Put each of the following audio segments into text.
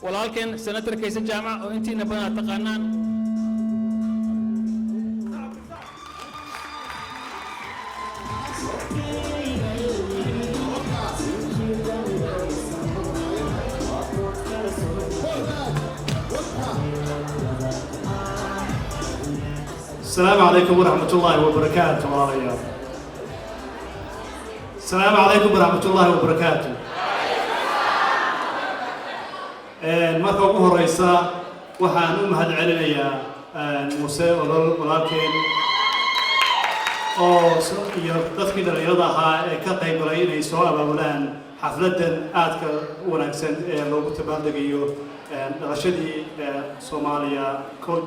ولكن سنتر كيس الجامعة وانتي نبغى تقنان السلام عليكم ورحمة الله وبركاته. السلام عليكم ورحمة الله وبركاته. marka ugu horeysa waxaan u mahadcelinayaa Muuse walaalkeen oo iyo dadkii dhalinyarada ahaa ee ka qayb galay inay soo abaabulaan xafladan aadka u wanaagsan ee loogu tabaaldegayo dhalashadii Soomaaliya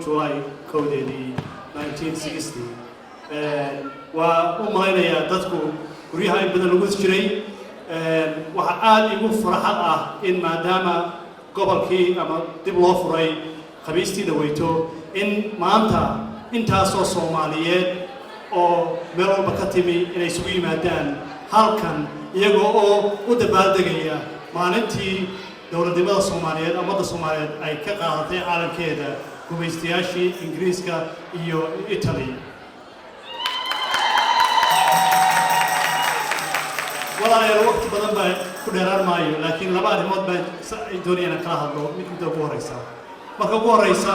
July 1960 waa u malaynayaa dadku guryaha in badan lagu jiray waxa aad igu farxad ah in maadaama gobolkii ama dib loo furay khamiistii dhaweyto in maanta intaasoo Soomaaliyeed oo meel walba ka timi inay isugu yimaadaan halkan iyagoo oo u dabaaldegaya maalintii dowladnimada Soomaaliyeed ummadda Soomaaliyeed ay ka qaadatay caalamkeeda gumaystayaashii Ingiriiska iyo Italy. walaalayaal waqti badan baa ku dheeraan maayo laakiin laba arrimood baan doonayna kala hadlo mid ugu horeysa marka ugu horeysa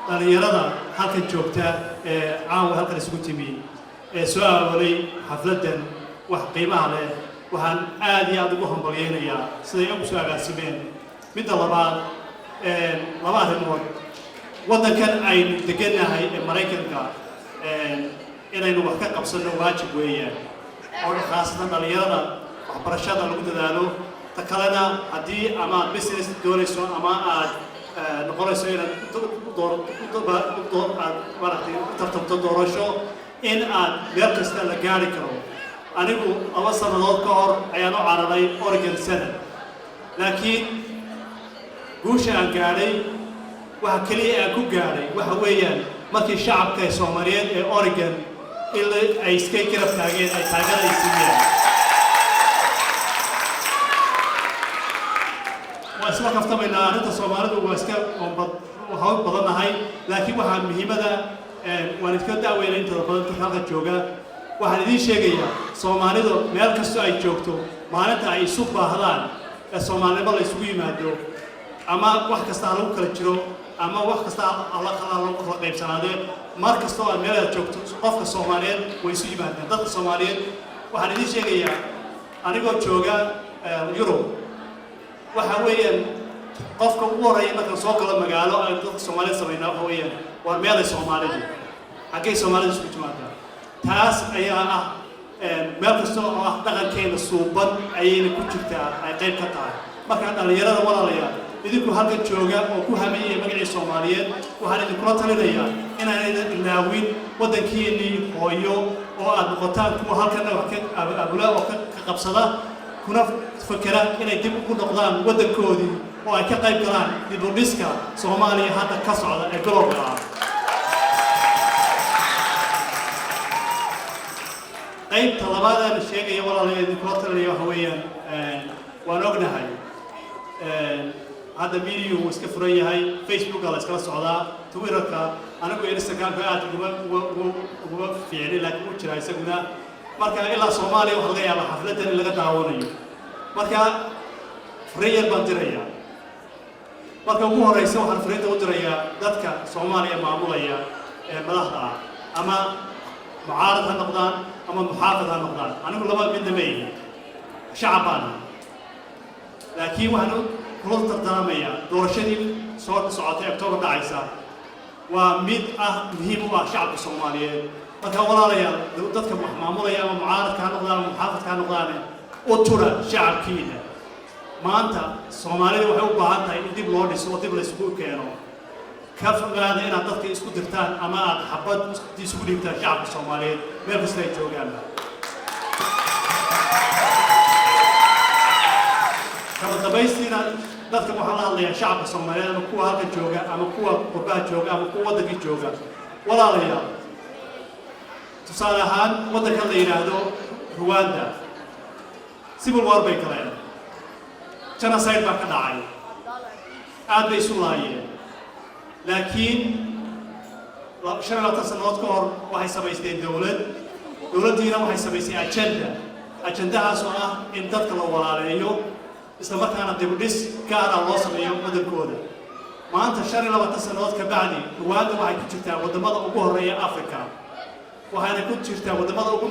dhalinyarada halkan joogta ee caawa halkan isugu timi ee soo aawalay xafladan wax qiimaha leh waxaan aad iyo aad ugu hambalyeeynaya siday ugu soo agaasimeen midda labaad laba arrimood waddankan aynu degannahay ee Mareykanka inaynu wax ka qabsano waajib weeyaan oo khaasatan dhalinyarada waxbarashada lagu dadaalo ta kalena haddii ama business doonayso ama aad noqonayso inaad tartamto doorasho in aad meel kasta la gaari karo anigu 2 sannadood ka hor ayaan u cararay Oregon Senate laakiin guusha aan gaadhay waxa kaliya aan ku gaadhay waxa weeyaan markii shacabka Soomaaliyeed ee Oregon ilaa ay iska garab taageen ay taageerayeen واسمع كفتمنا أنت سومالد واسكا وحاول بدناهاي لكن واحد مهمة ونتكلم وين أنت بدن تخلق جوجا واحد دي شيء جيا سومالد مالك السؤال جوكتو معناته أي سوق بهذان السومالد بلا يسوي مادو أما واحد كستعلم كلتشرو أما واحد كستعلم الله خلاه خلق قيب سنادة مالك السؤال مالك جوكتو قف السومالد ويسوي مادو ده السومالد واحد دي شيء جيا أنا قلت جوجا يورو waxa weeyaan qofka ugu horeeya marka soo gala magaalo ay dadka Soomaaliyeed sameeyaan waxa weeyaan waa meel ay Soomaalidu xagee Soomaalidu isku timaadaan taas ayaa ah meel kasta oo ah dhaqankeena suuban ayayna ku jirtaa ay qayb ka tahay marka dhalinyarada walaalayaal idinku halka jooga oo ku hameeyay magaca Soomaaliyeed waxaan idin kula talinayaa inaanay ilaawin waddankeennii hooyo oo aad noqotaan kuwa halkan wax ka abula oo ka qabsada kuna fakara inay dib ugu noqdaan waddankoodii oo ay ka qayb galaan dib u dhiska Soomaaliya hadda ka socda ee gobolka ah qaybta labaad aan sheegay walaalayaal idin kula talinayo waxa weeyaan waan ognahay hadda video iska furan yahay Facebook la iskala socdaa Twitterka anagu Instagram-ka aad ugu fiicnay laakiin u jira isaguna marka ilaa Soomaaliya waxa laga yaabaa xafladan in laga daawanayo marka fariin baan dirayaa marka ugu horeysa waxaan fariinta u dirayaa dadka Soomaaliya maamulaya ee madaxda ah ama mucaarad ha noqdaan ama muxaafid ha noqdaan anigu laba mid dhameeyay shacabana laakiin waxaan kula tartamayaa doorashadii soo socotay October dhacaysa waa mid muhiim u ah shacabka Soomaaliyeed marka walaalayaal dadka maamulaya ama mucaaradka ha noqdaan ama muxaafidka ha noqdaan oo tura shacabkiina maanta Soomaalidu waxay u baahan tahay in dib loo dhiso oo dib la isugu keeno ka fogaada inaad dadka isku dirtaan ama aad xabad isugu dhigtaan shacabka Soomaaliyeed meel kasta ay joogaan kama dabaystiina dadka waxaa la hadlayaa shacabka Soomaaliyeed ama kuwa halka jooga ama kuwa qurbaha jooga ama kuwa waddanka jooga walaalayaal tusaale ahaan waddanka la yiraahdo Rwanda civil war bay galeen genocide baa ka dhacay aad bay isu laayeen laakiin 15 sanadood ka hor waxay samaysteen dowladdiina waxay samaysay ajandahaas oo ah in dadka la walaaleeyo isla markaana dib u dhis gaar ah loo sameeyo wadankooda maanta 25 sanadood ka bacdi Rwanda waxay ku jirtaa wadamada ugu horeeya Afrika waxayna ku jirtaa wadamada ugu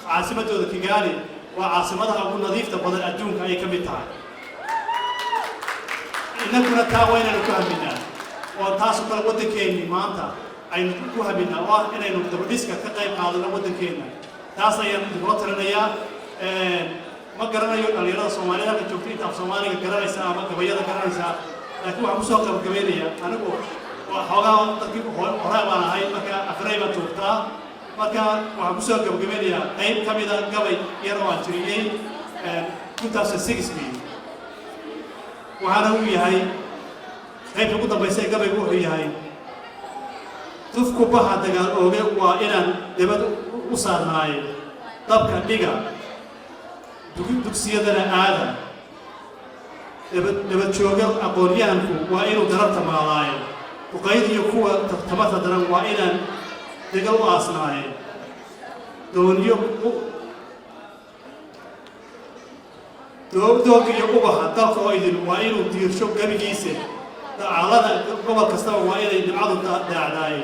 caasimadooda Kigali waa caasimadaha ugu nadiifta badan adduunka ay ka mid tahay inaguna taa waynaynu ku haminaa oo taas oo kale wadankeennii maanta aynu ku haminaa oo ah inaynu dib u dhiska ka qayb qaadano wadankeena taas ayaan kula talinayaa ma garanayo dhalinyarada Soomaalida halka joogta inta Soomaaliga garanaysa ama gabayada garanaysa laakiin waxaan kusoo qabagabeynaya anigu waa xoogaa dadkii hore baan ahay marka afray baan joogtaa marka waxaan kusoo qabagabeynaya qayb ka mid ah gabay yar oo aan tiriyey 2006 waxaana uu yahay qaybta ugu dambaysa gabaygu wuxuu yahay tufku baxa dagaal ooge waa inaan dibad u saarnaaye dabka dhiga dugsiyadana aada dibad jooga aqoonyahanku waa inuu darabta maalaaye duqayd iyo kuwa tamarta daran waa inaan degal u aasnaaye dooniyo doog iyo ubaxa dalka oo idin waa inuu diirsho gabigiisa dacalada gobol kastaba waa inay dhibcadu daacdaaye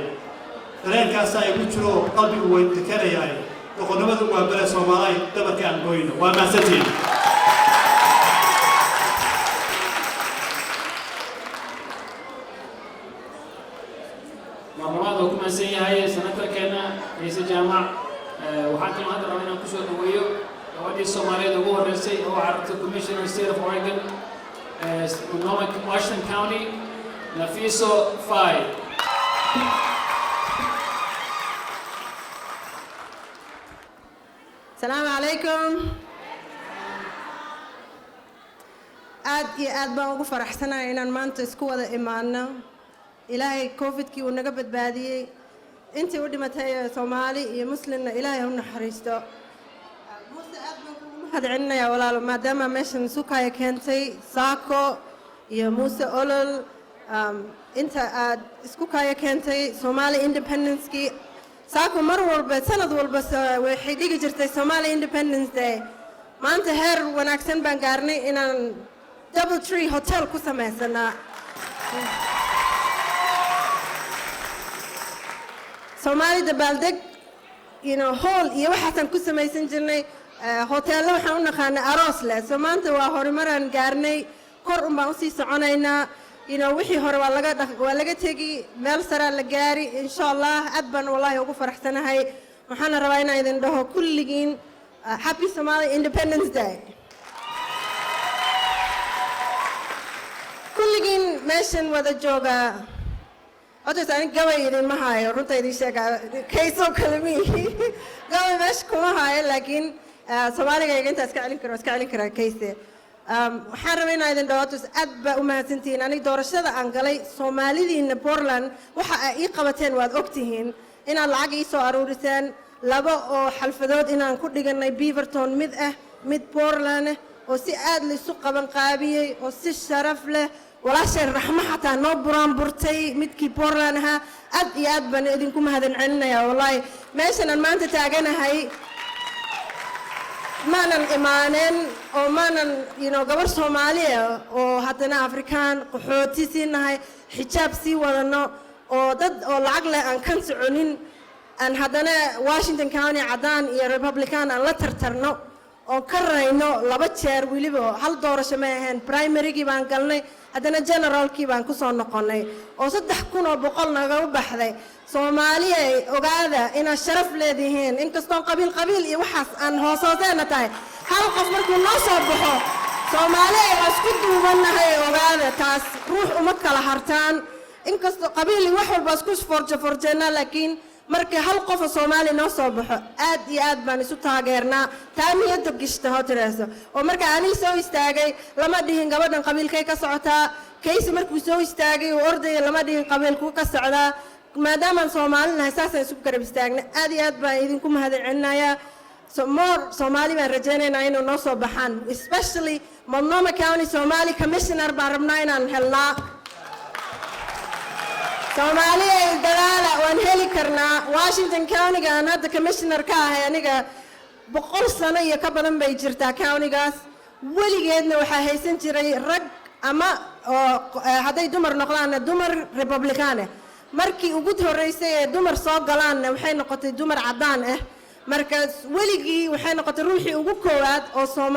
dareenkaasa ay ku jiro qalbigu way dekanayaay doqonnimadu waa bale Soomaaliya dabarka aan gooyno waa maasantiin marlabaad oo ku maasan yahay senatarkeena Ciise Jaamac waxaan kaloo hadda rabaa inaan kusoo dhaweeyo gabadhii Soomaaliyeed ugu horeysay oo carabta Commissioner State of Oregon Washington County Nafiso Fai السلام عليكم aad baan ugu faraxsanahay inaan maanta isku wada imaano ilaahay covid-kii uu naga badbaadiyey intii u dhimatay Soomaali iyo Muslimna ilaahay u naxariisto muuse aad baan ugu mahadcelinayaa walaalo maadaama meeshan sukaya keentay saako iyo muuse olol inta aad isku kaya keentay Somali independence-kii saako mar walba sanad walba waxay dhigi jirtay Somali Independence Day maanta heer wanaagsan baan gaarnay inaan Double Tree Hotel ku sameysana Somali dabaaldeg hall iyo waxaan ku sameysan jirnay hotel waxaan u naqaanay aroos leh soo maanta waa horumaran gaarnay kor un baan u sii soconaynaa wixii hore waa laga tegi meel sare la gaari insha Allah aad baan wallahi ugu faraxsanahay waxaan rabaa inaan idin dhaho kulligiin happy Somali Independence Day kulligiin meeshan wada jooga أنا قوي إذا ما هاي رنتا إذا شجع كيسو كلامي قوي مش كم هاي لكن سوالي جاي أنت أسكالين كرا كيسة حرمين أيضا دواتوس أب وما سنتين أنا دورش هذا أنقلي سومالي دي إن بورلاند وحقيقة قبتين واد أكتهين إن العجي سو أرورسان لبا أو حلفدود إن أنكر لجنة بيفرتون مد بورلاند وسي أدل سوق بنقابي وسي الشرف له ولا شيء الرحمة حتى نبران برتي متكي بورلانها أد بني إذنكم هذا العلنا يا والله ماشان ما أنت تاجنا هاي ما نن إيمانين أو ما نن قبر سومالية أو حتى أفريكان قحوتي سين هاي حجاب سي ولا أو ضد أو العقل أن كان سعونين أن هذانا واشنطن كاوني عدان يا ريبابليكان أن لا ترترنو أو كرينو لبتشير ويلبو هل دور شماهن برايمري جيبان قالني هذانا جنرال كيبان كسون نقولني أو صدق كونوا بقولنا جو بحذي سومالية وقاعدة إن الشرف لديهن إن كستون قبيل يوحس أن هو صوتنا تاي هل قفركم نصب بحو سومالية أسكت ومنا هي وقاعدة تاس روح ومكة لهرتان إن كستون قبيل يوحول بسكوش فرجنا لكن markii hal qof Soomaali noo soo baxo aad baan isu taageernaa taamiyada gishtaho tiraaso oo marka aan soo istaagay lama dhihin gabadhan qabiilkay ka socotaa kaysi markuu soo istaagay oo orday lama dhihin qabiilku ka socdaa maadaama Soomaalina asaasan isu garab istaagna aad baan idinku mahadcelinayaa Somali baan rajaynaynaa inuu noo soo baxaan especially Multnomah County Somali Commissioner baan rabnaa inaan helnaa Soomaaliya dadaala waan heli karnaa Washington County aan hadda commissioner ka ahay aniga 100 sano iyo ka badan bay jirtaa county-gaas weligeedna waxaa haysan jiray rag ama hadday dumar noqdaan dumar Republican markii ugu horeysay ee dumar soo galaan waxay noqotay dumar cadaan ah markaas weligii waxay noqotay ruuxii ugu koowaad oo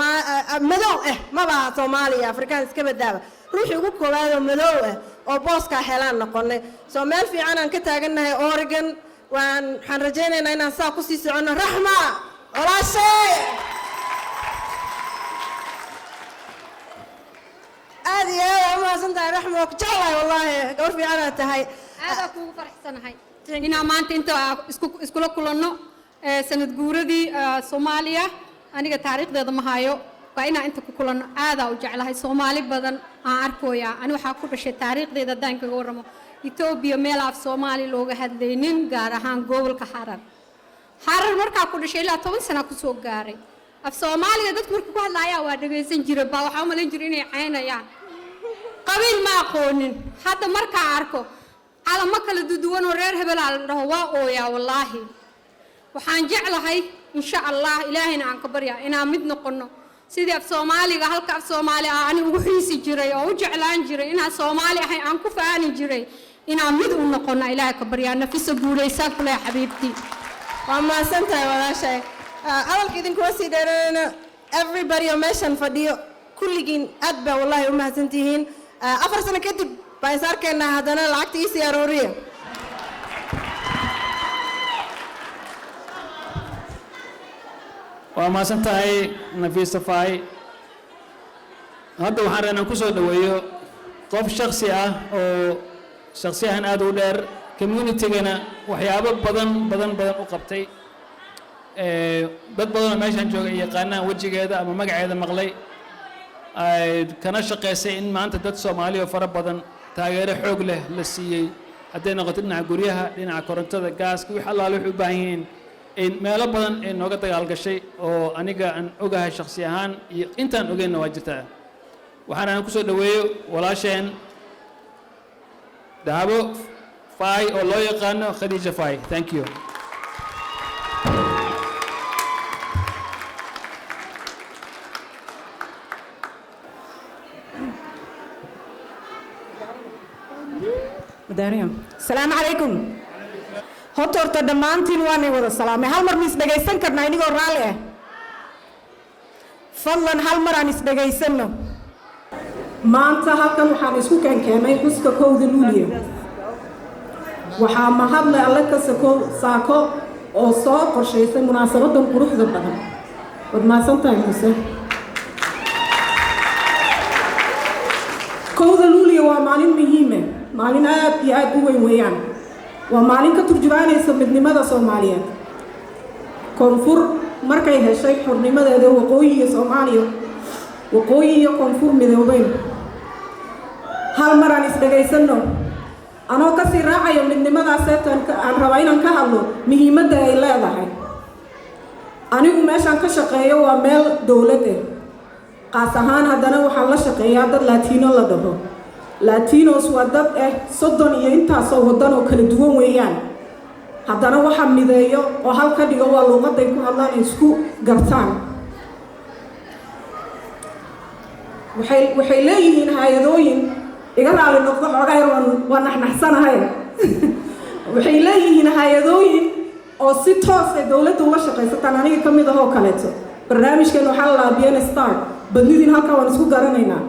madow ah maba Soomaaliya Afrikaan iska badaaba ruuxii ugu koowaad oo madow ah oo booska helaan noqonay soo meel fiican aan ka taaganahay Oregon waxaan rajaynaynaa inaan saa ku sii socono Raxma walaashay aad iyo aad ma santahay Raxma ku jeclahay wallahi gabar fiican aad tahay aad kuugu faraxsanahay inaan maanta inta iskula kulanno sanad guuradii Soomaaliya aniga taariikhdeeda ma hayo waa inaan inta ku kulanno aad u jeclahay Soomaali badan aan arkooya ani waxa ku dhashay taariikhdeeda daan kaga waramo Ethiopia meel af Soomaali looga hadlaynin gaar ahaan gobolka Harar markaa ku dhashay ilaa 10 sano ku soo gaaray af Soomaaliga dadku markuu ku hadlayaa waa dhageysan jiray baa waxa u malayn jiray inay caynayaan qabiil ma aqoonin hadda markaa arko calamo kala duwan oo reer hebel ah dhaho waa ooya wallahi waxaan jeclahay insha Allah ilaahina aan ka baryaa inaan mid noqono sidii af Soomaaliga halka af Soomaali ah ani ugu xiisi jiray oo u jeclaan jiray inaan Soomaali ahay aan ku faani jiray inaan mid u noqono ilaahay ka baryaa nafisa guuleysan kule xabiibti waa ma santahay walaashay hadalka idinku sii dheereena everybody oo meeshan fadhiyo kulligiin aad baa wallahi u mahadsantihiin 4 sano kadib baan is arkaynaa haddana lacagta ii sii arooriya waa maasan tahay Nafisa Fay hadda waxaan rabnaa ku soo dhaweeyo qof shakhsi ah oo shakhsiyan aad u dheer community-gana waxyaabo badan u qabtay dad badan oo meeshan jooga yaqaanaan wajigeeda ama magaceeda maqlay ay kana shaqeysay in maanta dad Soomaali oo fara badan taageero xoog leh la siiyay hadday noqoto dhinaca guryaha dhinaca korontada gaaska wixii allaale wuxuu u baahan yihiin in meelo badan ay nooga dagaal gashay oo aniga aan ogahay shakhsi ahaan iyo intaan ogeyna waa jirtaa waxaan ku soo dhaweeyo walaasheen Dahabo Fay oo loo yaqaano Khadija Fay thank you السلام عليكم هوتورتا دمانتين واني ودا سلامي هل مر ميس دغيسن كرنا انيغو رالي اه فضلا هل مر ان اسدغيسنو maanta halkan waxaan isku keenay xuska kowda luuliyo waxaa mahadle alle ka saako oo soo qorshaysay munaasabadan quruxda badan wad maasantahay muuse kowda luuliyo waa maalin muhiim ah maalin aad iyo aad u weyn weeyaan waa maalin ka turjumaanaysa midnimada Soomaaliyeed koonfur markay heshay xornimadeeda waqooyiga Soomaaliya waqooyi iyo koonfur midoobay hal mar aan isdhageysano anoo ka sii raacayo midnimadaas aan rabaa inaan ka hadlo muhiimadda ay leedahay anigu meeshaan ka shaqeeyo waa meel dawlad ah qaas ahaan haddana waxaan la shaqeeyaa dad Latino la dhaho Latinos waa dad soddon iyo intaasoo waddan oo kala duwan weeyaan haddana waxa mideeyo oo halka dhigo waa luqadda ay ku hadlaan ay isku gartaan waxay leeyihiin hay'adooyin iga raali noqdo xogaa yar waan naxnaxsanahay waxay leeyihiin hay'adooyin oo si toos ah dawladda uga shaqaysataan aniga ka mid ah oo kaleeto barnaamijkan waxaa la Bienestar badnidiin halka waan isku garanaynaa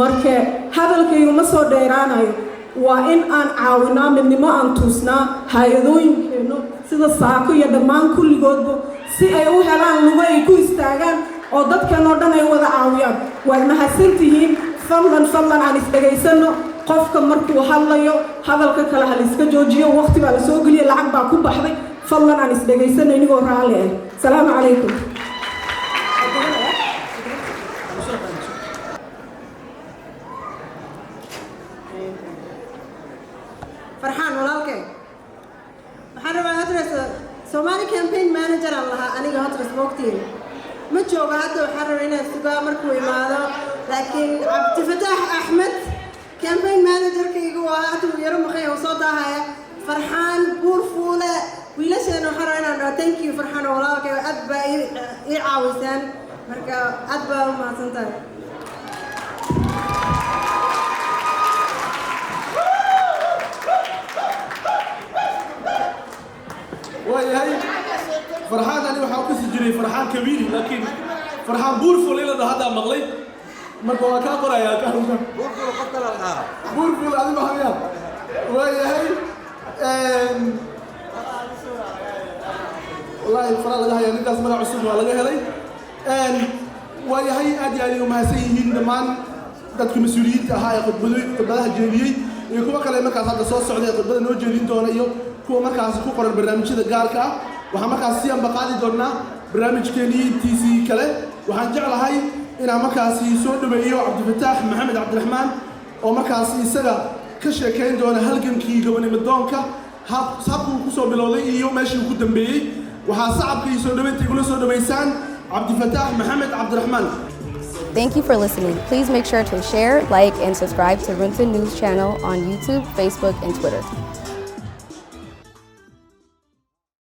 marka hadalkaygu ma soo dheeraanayo waa in aan caawinaa midnimo aan tuusnaa hay'adooyinkeenu sida saako iyo dhammaan kulligoodba si ay u helaan lugo ay ku istaagaan oo dadkan oo dhan ay wada caawiyaan waad mahadsantihiin fadlan aan isdhageysano qofka markuu hadlayo hadalka kale hal iska joojiyo waqti baa la soo geliyay lacag baa ku baxday fadlan aan isdhageysano inagoo raali ah salaamu calaykum farxaan walaalkay waxaan rabaa hadres Somali campaign manager Allah aniga hadres waqtiga ma jooga hadda waxaan rabaa inaan sugaa markuu imaado laakiin Cabdi Fataax Ahmed campaign managerkayga waa haduu yaro maqay oo soo daahaya farxaan buurfuule wiilasheena waxaan rabaa inaan dhaho thank you farxaan oo walaalkay aad baa ii caawisaan marka aad baa u mahadsantahay وياي فرحان أنا وحاول كسجري فرحان كبير لكن فرحان بورفول إلى هذا مغلي ما هو كابر يا كابر بورفول قتل الحال بورفول هذا ما هي وياي والله الفرح لها يعني الناس مرة عصور ولا جهلي وياي أدي عليهم هسيهين دمان dadka mas'uuliyiinta ahaa ee khudbadaha jeediyay iyo kuwa kale markaas hadda soo socday khudbada noo jeedin doona iyo kuwa markaas ku qoran barnaamijyada gaarka ah waxaan markaas si anba qaadi doonaa barnaamijkeenii intiisii kale waxaan jeclahay inaan markaasi soo dhaweeyo cabdifataax maxamed cabdiraxmaan oo markaas isaga ka sheekayn doona halgankii gobonnimadoonka habkuu ku soo bilowday iyo meeshii uu ku dambeeyey waxaa sacabka iyo soo dhaweynta igula soo dhaweysaan cabdifataax maxamed cabdiraxmaan. Thank you for listening. Please make sure to share, like, and subscribe to Runta News channel on YouTube, Facebook, and Twitter.